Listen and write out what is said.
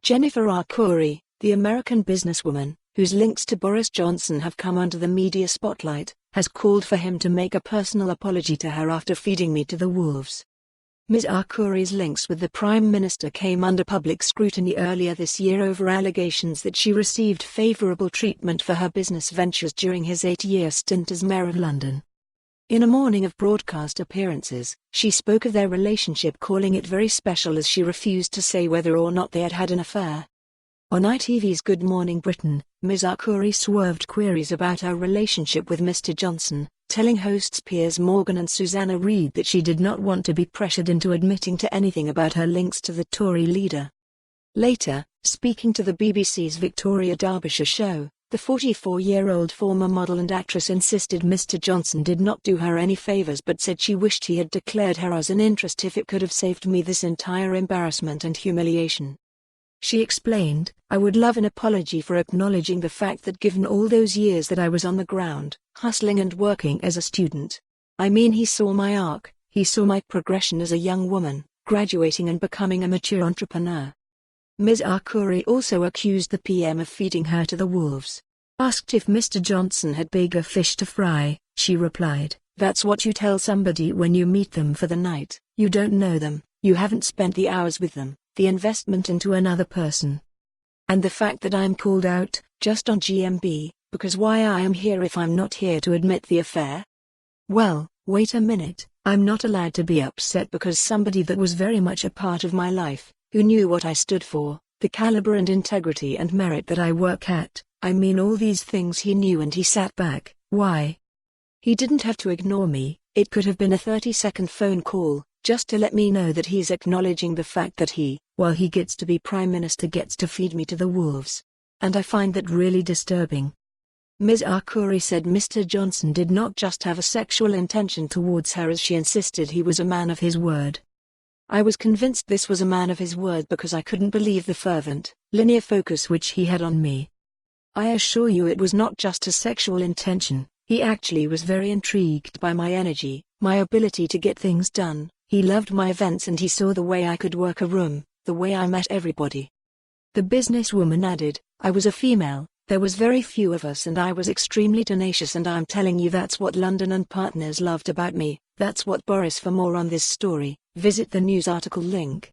Jennifer Arcuri, the American businesswoman, whose links to Boris Johnson have come under the media spotlight, has called for him to make a personal apology to her after feeding me to the wolves. Ms. Arcuri's links with the Prime Minister came under public scrutiny earlier this year over allegations that she received favourable treatment for her business ventures during his 8-year stint as Mayor of London. In a morning of broadcast appearances, she spoke of their relationship, calling it very special, as she refused to say whether or not they had had an affair. On ITV's Good Morning Britain, Ms. Arcuri swerved queries about her relationship with Mr. Johnson, telling hosts Piers and Susanna Reid that she did not want to be pressured into admitting to anything about her links to the Tory leader. Later, speaking to the BBC's Victoria Derbyshire show, the 44-year-old former model and actress insisted Mr. Johnson did not do her any favours, but said she wished he had declared her as an interest if it could have saved me this entire embarrassment and humiliation. She explained, "I would love an apology for acknowledging the fact that given all those years that I was on the ground, hustling and working as a student. I mean, he saw my arc, he saw my progression as a young woman, graduating and becoming a mature entrepreneur." Ms. Arcuri also accused the PM of feeding her to the wolves. Asked if Mr. Johnson had bigger fish to fry, she replied, "That's what you tell somebody when you meet them for the night. You don't know them, you haven't spent the hours with them, the investment into another person. And the fact that I'm called out, just on GMB, because why I am here if I'm not here to admit the affair? Well, wait a minute, I'm not allowed to be upset because somebody that was very much a part of my life, who knew what I stood for, the caliber and integrity and merit that I work at, I mean all these things he knew, and he sat back. Why? He didn't have to ignore me, it could have been a 30-second phone call, just to let me know that he's acknowledging the fact that he, while he gets to be Prime Minister, gets to feed me to the wolves. And I find that really disturbing." Ms. Arcuri said Mr. Johnson did not just have a sexual intention towards her, as she insisted he was a man of his word. "I was convinced this was a man of his word because I couldn't believe the fervent, linear focus which he had on me. I assure you it was not just a sexual intention, he actually was very intrigued by my energy, my ability to get things done, he loved my events, and he saw the way I could work a room, the way I met everybody." The businesswoman added, "I was a female, there was very few of us, and I was extremely tenacious, and I'm telling you that's what London and partners loved about me, that's what Boris." For more on this story, visit the news article link.